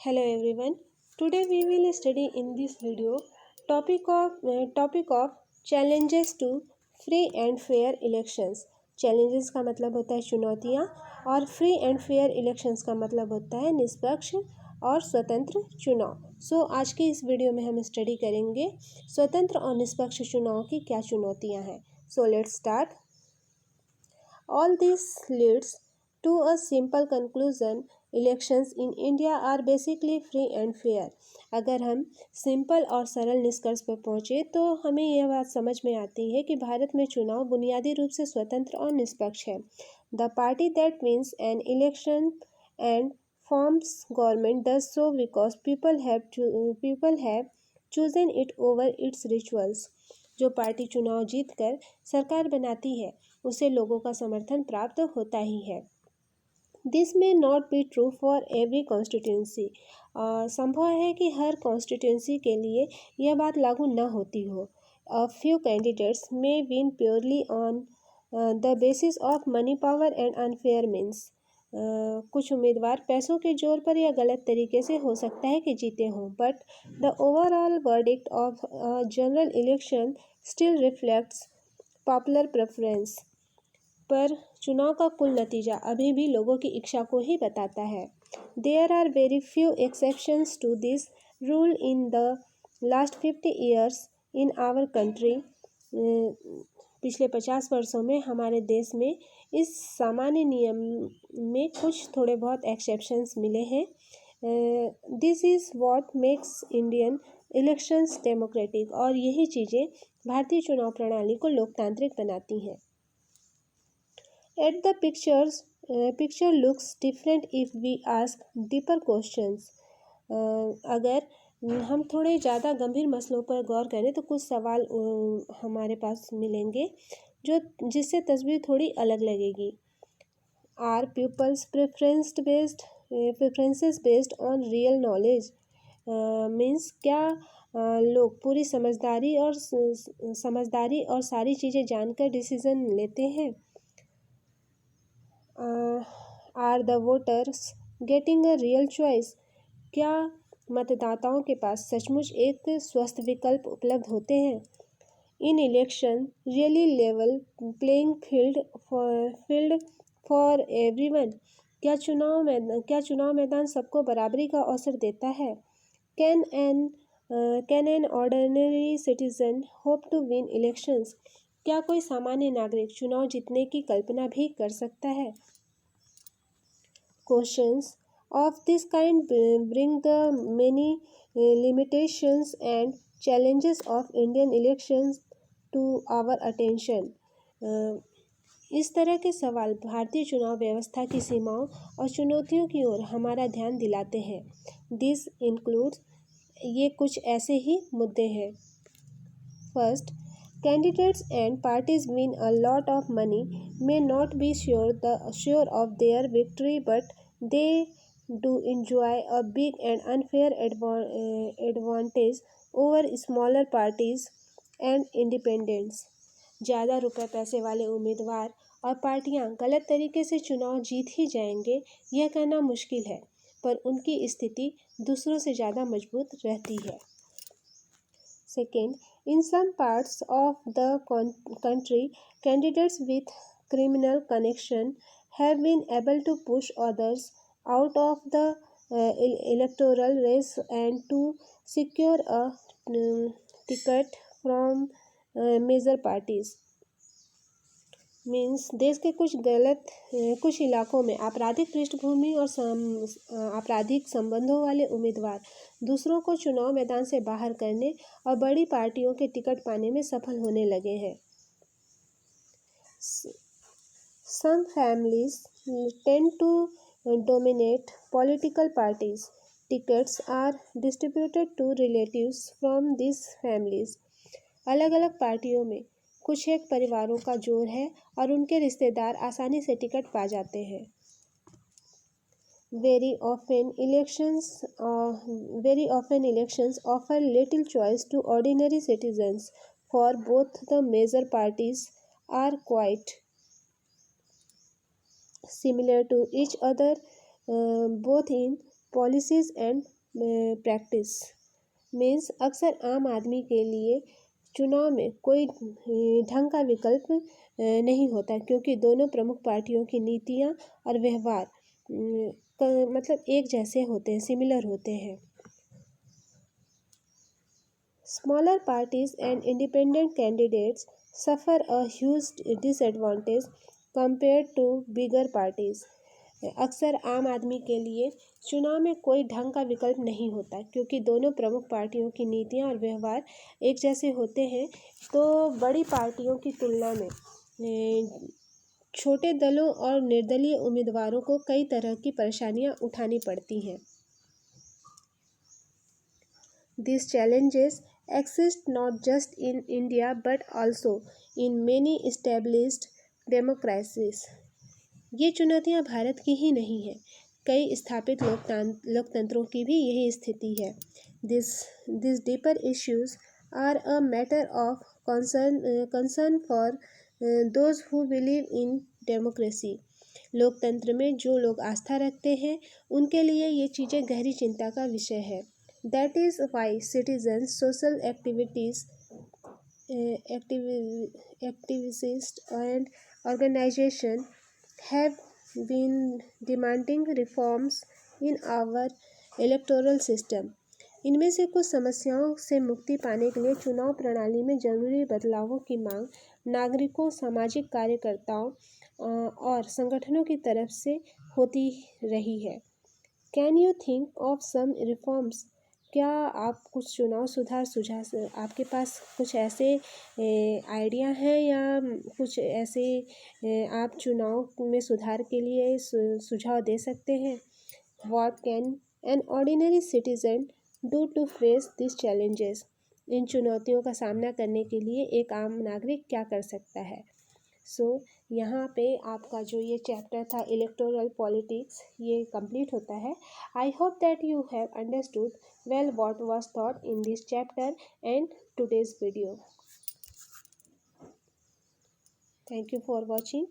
Hello everyone. Today we will study in this video topic of challenges to free and fair elections. Challenges का मतलब होता है चुनौतियाँ और free and fair elections का मतलब होता है निष्पक्ष और स्वतंत्र चुनाव। आज के इस वीडियो में हम स्टडी करेंगे स्वतंत्र और निष्पक्ष चुनाव की क्या चुनौतियाँ हैं। Let's start. All this leads to a simple conclusion. Elections in India are basically free and fair. अगर हम सिंपल और सरल निष्कर्ष पर पहुँचे तो हमें यह बात समझ में आती है कि भारत में चुनाव बुनियादी रूप से स्वतंत्र और निष्पक्ष है। The party that wins an election and forms government does so because people have chosen it over its rituals. जो पार्टी चुनाव जीतकर सरकार बनाती है उसे लोगों का समर्थन प्राप्त होता ही है। This may not be true for every constituency. संभव है कि हर कॉन्स्टिट्यूंसी के लिए यह बात लागू न होती हो। A few candidates may win purely on the basis of money power and unfair means. कुछ उम्मीदवार पैसों के जोर पर या गलत तरीके से हो सकता है कि जीते हों, but the overall verdict of general election still reflects popular preference. पर चुनाव का कुल नतीजा अभी भी लोगों की इच्छा को ही बताता है। There are very few exceptions to this rule in the last 50 years in our country. पिछले 50 वर्षों में हमारे देश में इस सामान्य नियम में कुछ थोड़े बहुत एक्सेप्शंस मिले हैं। This is what makes Indian elections democratic. और यही चीज़ें भारतीय चुनाव प्रणाली को लोकतांत्रिक बनाती हैं। At the picture looks different if we ask deeper questions. अगर हम थोड़े ज़्यादा गंभीर मसलों पर गौर करें तो कुछ सवाल हमारे पास मिलेंगे जिससे तस्वीर थोड़ी अलग लगेगी। Are pupils preferences based on real knowledge? Means क्या लोग पूरी समझदारी और सारी चीज़ें जानकर डिसीज़न लेते हैं। Are the voters getting a real choice? क्या मतदाताओं के पास सचमुच एक स्वस्थ विकल्प उपलब्ध होते हैं। In election really level playing field for everyone? क्या चुनाव मैदान सबको बराबरी का अवसर देता है। Can an ordinary citizen hope to win elections? क्या कोई सामान्य नागरिक चुनाव जीतने की कल्पना भी कर सकता है। Questions of this kind bring the many limitations and challenges of Indian elections to our attention. इस तरह के सवाल भारतीय चुनाव व्यवस्था की सीमाओं और चुनौतियों की ओर हमारा ध्यान दिलाते हैं। दिस इंक्लूड्स, ये कुछ ऐसे ही मुद्दे हैं। First, candidates and parties win a lot of money, may not be sure of their victory, but they do enjoy a big and unfair advantage over smaller parties and independents. ज़्यादा रुपए पैसे वाले उम्मीदवार और पार्टियां गलत तरीके से चुनाव जीत ही जाएंगे यह कहना मुश्किल है, पर उनकी स्थिति दूसरों से ज़्यादा मजबूत रहती है। Second, in some parts of the country, candidates with criminal connection have been able to push others out of the electoral race and to secure a ticket from major parties. Means देश के कुछ इलाकों में आपराधिक पृष्ठभूमि और आपराधिक संबंधों वाले उम्मीदवार दूसरों को चुनाव मैदान से बाहर करने और बड़ी पार्टियों के टिकट पाने में सफल होने लगे हैं। Some families tend to dominate political parties. Tickets are distributed to relatives from these families. अलग अलग पार्टियों में कुछ एक परिवारों का जोर है और उनके रिश्तेदार आसानी से टिकट पा जाते हैं। Very often elections offer little choice to ordinary citizens, for both the major parties are quite similar to each other, both in policies and practice means अक्सर आम आदमी के लिए चुनाव में कोई ढंग का विकल्प नहीं होता, क्योंकि दोनों प्रमुख पार्टियों की नीतियां और व्यवहार मतलब एक जैसे होते हैं, सिमिलर होते हैं। Smaller parties and independent candidates suffer a huge disadvantage compared to bigger parties. अक्सर आम आदमी के लिए चुनाव में कोई ढंग का विकल्प नहीं होता, क्योंकि दोनों प्रमुख पार्टियों की नीतियां और व्यवहार एक जैसे होते हैं। तो बड़ी पार्टियों की तुलना में छोटे दलों और निर्दलीय उम्मीदवारों को कई तरह की परेशानियां उठानी पड़ती हैं। These challenges exist not just in India but also in many established democracies. ये चुनौतियां भारत की ही नहीं हैं, कई स्थापित लोकतंत्रों की भी यही स्थिति है। These deeper issues are a matter of concern for those who believe in democracy. लोकतंत्र में जो लोग आस्था रखते हैं उनके लिए ये चीज़ें गहरी चिंता का विषय है। That is why citizens, social activists and organizations have been demanding reforms in our electoral system. इनमें से कुछ समस्याओं से मुक्ति पाने के लिए चुनाव प्रणाली में जरूरी बदलावों की मांग नागरिकों, सामाजिक कार्यकर्ताओं और संगठनों की तरफ से होती रही है। Can you think of some reforms? क्या आप कुछ चुनाव सुधार सुझाव, आपके पास कुछ ऐसे आइडिया हैं या कुछ ऐसे आप चुनाव में सुधार के लिए सुझाव दे सकते हैं? What can an ordinary citizen do to face these challenges? इन चुनौतियों का सामना करने के लिए एक आम नागरिक क्या कर सकता है? यहाँ पे आपका जो ये चैप्टर था इलेक्टोरल पॉलिटिक्स, ये कंप्लीट होता है। I hope that you have understood well what was thought in this chapter and today's video. Thank you for watching.